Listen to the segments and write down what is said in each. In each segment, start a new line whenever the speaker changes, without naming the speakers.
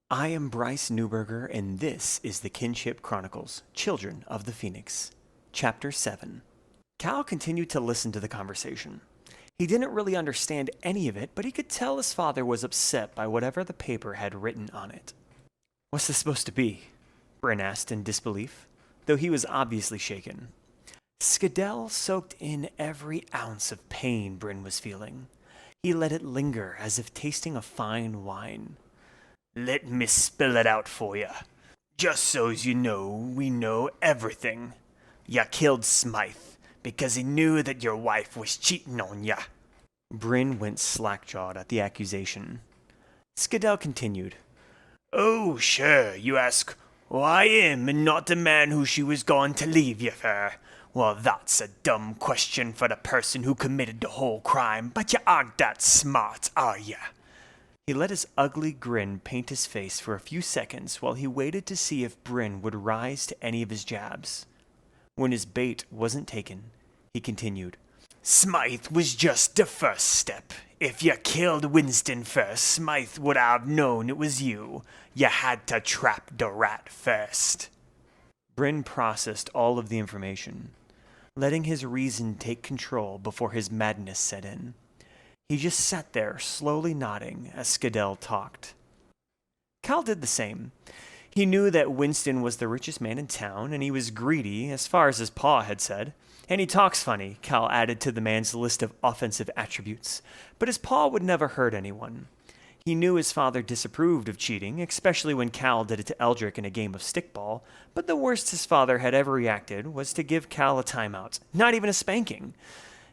I am Bryce Newberger, and this is the Kinship Chronicles, Children of the Phoenix. Chapter 7. Cal continued to listen to the conversation. He didn't really understand any of it, but he could tell his father was upset by whatever the paper had written on it. What's this supposed to be? Bryn asked in disbelief, though he was obviously shaken. Skadel soaked in every ounce of pain Bryn was feeling. He let it linger as if tasting a fine wine. Let me spell it out for you. Just so's you know, we know everything. Ya killed Smythe because he knew that your wife was cheating on ya. Bryn went slack-jawed at the accusation. Skadel continued. Oh, sure, you ask, who I am and not the man who she was going to leave you for. Well, that's a dumb question for the person who committed the whole crime, but you aren't that smart, are ya? He let his ugly grin paint his face for a few seconds while he waited to see if Bryn would rise to any of his jabs. When his bait wasn't taken, he continued. Smythe was just the first step. If you killed Winston first, Smythe would have known it was you. You had to trap the rat first. Bryn processed all of the information, letting his reason take control before his madness set in. He just sat there, slowly nodding as Skadel talked. Cal did the same. He knew that Winston was the richest man in town, and he was greedy, as far as his pa had said. And he talks funny, Cal added to the man's list of offensive attributes. But his pa would never hurt anyone. He knew his father disapproved of cheating, especially when Cal did it to Eldrich in a game of stickball. But the worst his father had ever reacted was to give Cal a timeout, not even a spanking.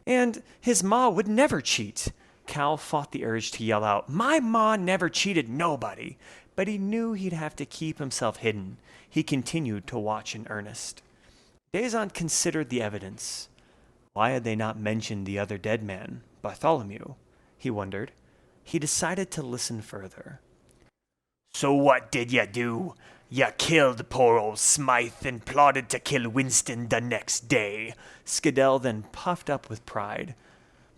And his ma would never cheat. Cal fought the urge to yell out, My ma never cheated nobody, but he knew he'd have to keep himself hidden. He continued to watch in earnest. Dazon considered the evidence. Why had they not mentioned the other dead man, Bartholomew? He wondered. He decided to listen further. So what did you do? You killed poor old Smythe and plotted to kill Winston the next day. Skadel then puffed up with pride.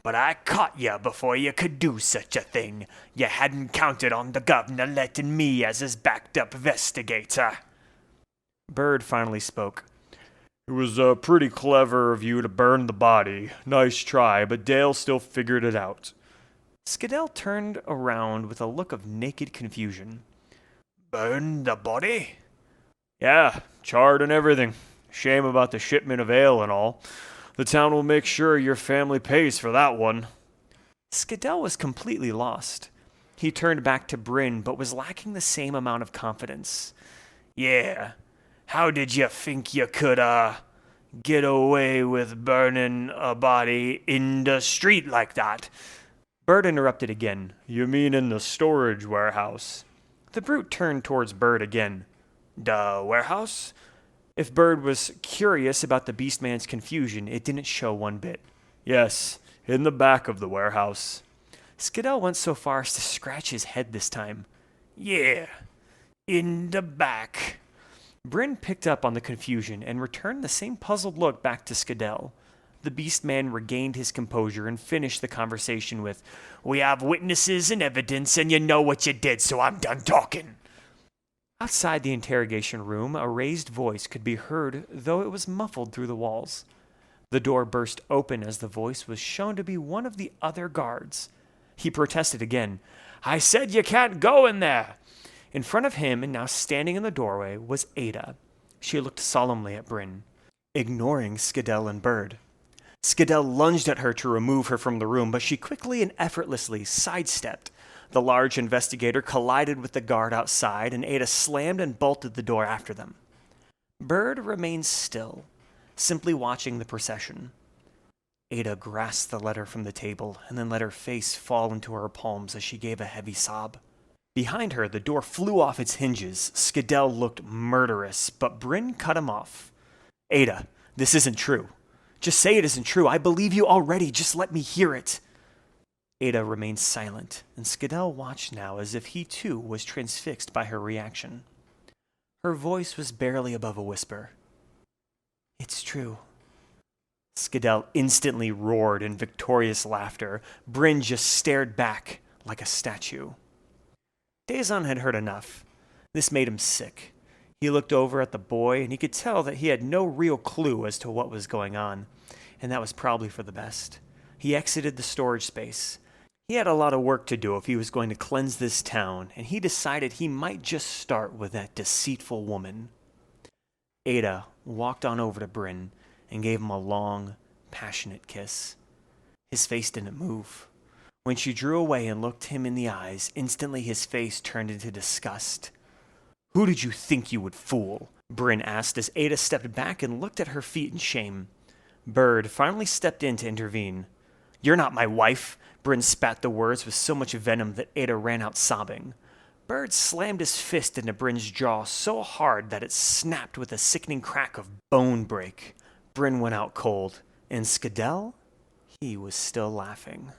But I caught you before you could do such a thing. You hadn't counted on the governor letting me as his backed-up investigator. Bird finally spoke. It was pretty clever of you to burn the body. Nice try, but Dale still figured it out. Skadel turned around with a look of naked confusion. Burn the body? Yeah, charred and everything. Shame about the shipment of ale and all. The town will make sure your family pays for that one. Skadel was completely lost. He turned back to Bryn, but was lacking the same amount of confidence. Yeah, how did you think you could, get away with burning a body in the street like that? Bird interrupted again. You mean in the storage warehouse? The brute turned towards Bird again. The warehouse? If Bird was curious about the beastman's confusion, it didn't show one bit. Yes, in the back of the warehouse. Skadel went so far as to scratch his head this time. Yeah, in the back. Bryn picked up on the confusion and returned the same puzzled look back to Skadel. The beastman regained his composure and finished the conversation with, We have witnesses and evidence, and you know what you did, so I'm done talking. Outside the interrogation room, a raised voice could be heard, though it was muffled through the walls. The door burst open as the voice was shown to be one of the other guards. He protested again. I said you can't go in there. In front of him, and now standing in the doorway, was Ada. She looked solemnly at Bryn, ignoring Skadel and Bird. Skadel lunged at her to remove her from the room, but she quickly and effortlessly sidestepped. The large investigator collided with the guard outside, and Ada slammed and bolted the door after them. Bird remained still, simply watching the procession. Ada grasped the letter from the table and then let her face fall into her palms as she gave a heavy sob. Behind her, the door flew off its hinges. Skadel looked murderous, but Bryn cut him off. Ada, this isn't true. Just say it isn't true. I believe you already. Just let me hear it. Ada remained silent, and Skadel watched now as if he too was transfixed by her reaction. Her voice was barely above a whisper. It's true. Skadel instantly roared in victorious laughter. Bryn just stared back like a statue. Dazon had heard enough. This made him sick. He looked over at the boy, and he could tell that he had no real clue as to what was going on, and that was probably for the best. He exited the storage space. He had a lot of work to do if he was going to cleanse this town, and he decided he might just start with that deceitful woman. Ada walked on over to Bryn and gave him a long, passionate kiss. His face didn't move. When she drew away and looked him in the eyes, instantly his face turned into disgust. "Who did you think you would fool?" Bryn asked as Ada stepped back and looked at her feet in shame. Bird finally stepped in to intervene. "You're not my wife." Bryn spat the words with so much venom that Ada ran out sobbing. Bird slammed his fist into Bryn's jaw so hard that it snapped with a sickening crack of bone break. Bryn went out cold, and Skadel? He was still laughing.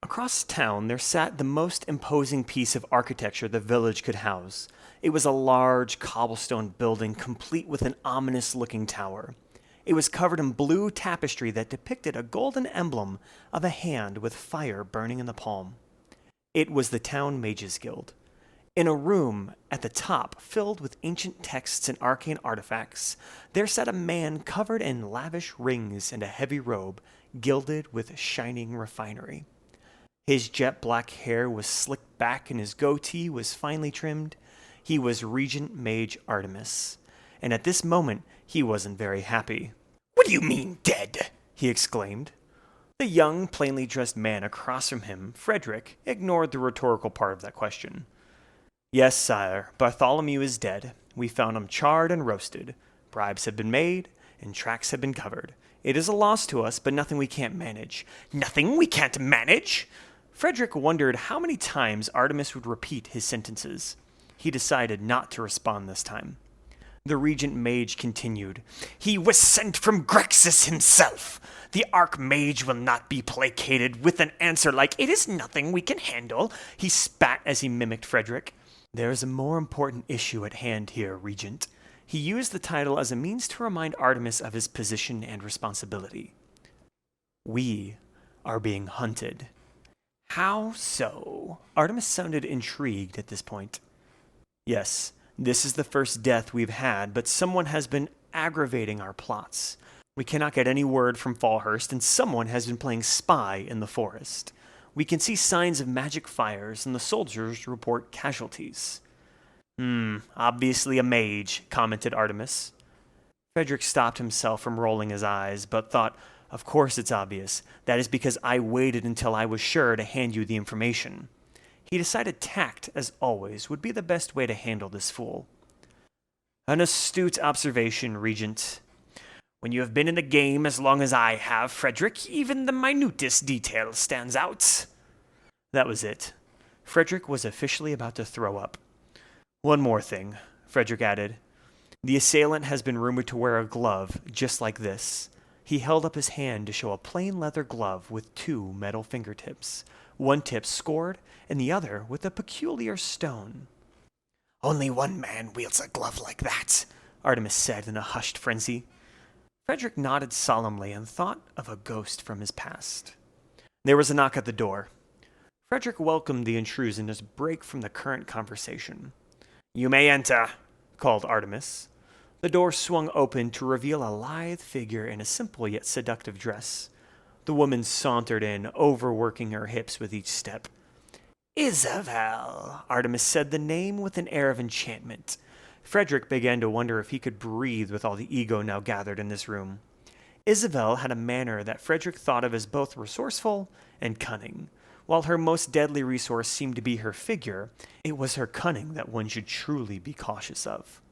Across town there sat the most imposing piece of architecture the village could house. It was a large cobblestone building complete with an ominous-looking tower. It was covered in blue tapestry that depicted a golden emblem of a hand with fire burning in the palm. It was the town mages guild. In a room at the top filled with ancient texts and arcane artifacts, there sat a man covered in lavish rings and a heavy robe gilded with shining refinery. His jet black hair was slicked back and his goatee was finely trimmed. He was Regent Mage Artemis, and at this moment he wasn't very happy. "What do you mean, dead?" he exclaimed. The young, plainly dressed man across from him, Frederick, ignored the rhetorical part of that question. "Yes, sire, Bartholomew is dead. We found him charred and roasted. Bribes have been made, and tracks have been covered. It is a loss to us, but nothing we can't manage." "Nothing we can't manage?" Frederick wondered how many times Artemis would repeat his sentences. He decided not to respond this time. The regent mage continued. "He was sent from Grexis himself. The archmage will not be placated with an answer like, 'It is nothing we can handle.'" He spat as he mimicked Frederick. "There is a more important issue at hand here, Regent." He used the title as a means to remind Artemis of his position and responsibility. "We are being hunted." "How so?" Artemis sounded intrigued at this point. "Yes, this is the first death we've had, but someone has been aggravating our plots. We cannot get any word from Fallhurst, and someone has been playing spy in the forest. We can see signs of magic fires, and the soldiers report casualties." Obviously a mage," commented Artemis. Frederick stopped himself from rolling his eyes, but thought, "Of course it's obvious. That is because I waited until I was sure to hand you the information." He decided tact, as always, would be the best way to handle this fool. "An astute observation, Regent. When you have been in the game as long as I have, Frederick, even the minutest detail stands out." That was it. Frederick was officially about to throw up. "One more thing," Frederick added. "The assailant has been rumored to wear a glove just like this." He held up his hand to show a plain leather glove with 2 metal fingertips, one tip scored and the other with a peculiar stone. "Only one man wields a glove like that," Artemis said in a hushed frenzy. Frederick nodded solemnly and thought of a ghost from his past. There was a knock at the door. Frederick welcomed the intrusion as a break from the current conversation. "You may enter," called Artemis. The door swung open to reveal a lithe figure in a simple yet seductive dress. The woman sauntered in, overworking her hips with each step. "Isabel," Artemis said the name with an air of enchantment. Frederick began to wonder if he could breathe with all the ego now gathered in this room. Isabel had a manner that Frederick thought of as both resourceful and cunning. While her most deadly resource seemed to be her figure, it was her cunning that one should truly be cautious of.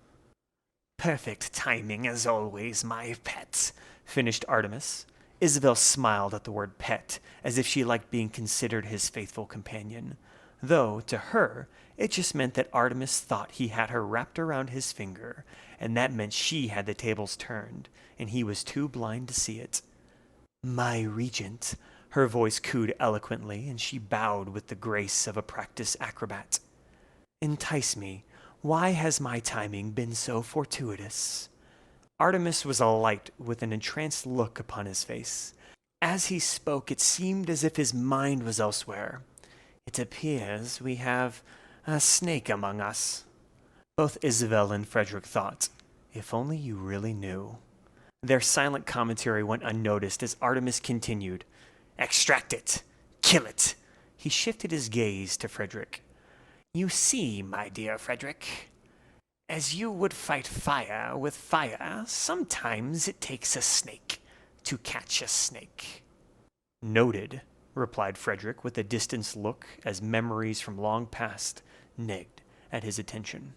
"Perfect timing as always, my pet," finished Artemis. Isabel smiled at the word pet, as if she liked being considered his faithful companion, though, to her, it just meant that Artemis thought he had her wrapped around his finger, and that meant she had the tables turned, and he was too blind to see it. "My regent," her voice cooed eloquently, and she bowed with the grace of a practiced acrobat. "Entice me. Why has my timing been so fortuitous?" Artemis was alight with an entranced look upon his face. As he spoke, it seemed as if his mind was elsewhere. "It appears we have A snake among us. Both Isabel and Frederick thought, if only you really knew. Their silent commentary went unnoticed as Artemis continued. Extract it! Kill it! He shifted his gaze to Frederick. You see, my dear Frederick, as you would fight fire with fire, sometimes it takes a snake to catch a snake. Noted, replied Frederick with a distant look as memories from long past nigged at his attention.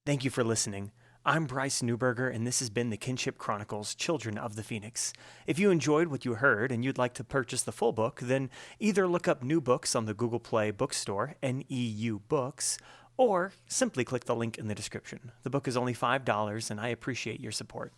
Thank you for listening. I'm Bryce Newberger, and this has been the Kinship Chronicles, Children of the Phoenix. If you enjoyed what you heard and you'd like to purchase the full book, then either look up New Books on the Google Play bookstore, NEU Books, or simply click the link in the description. The book is only $5, and I appreciate your support.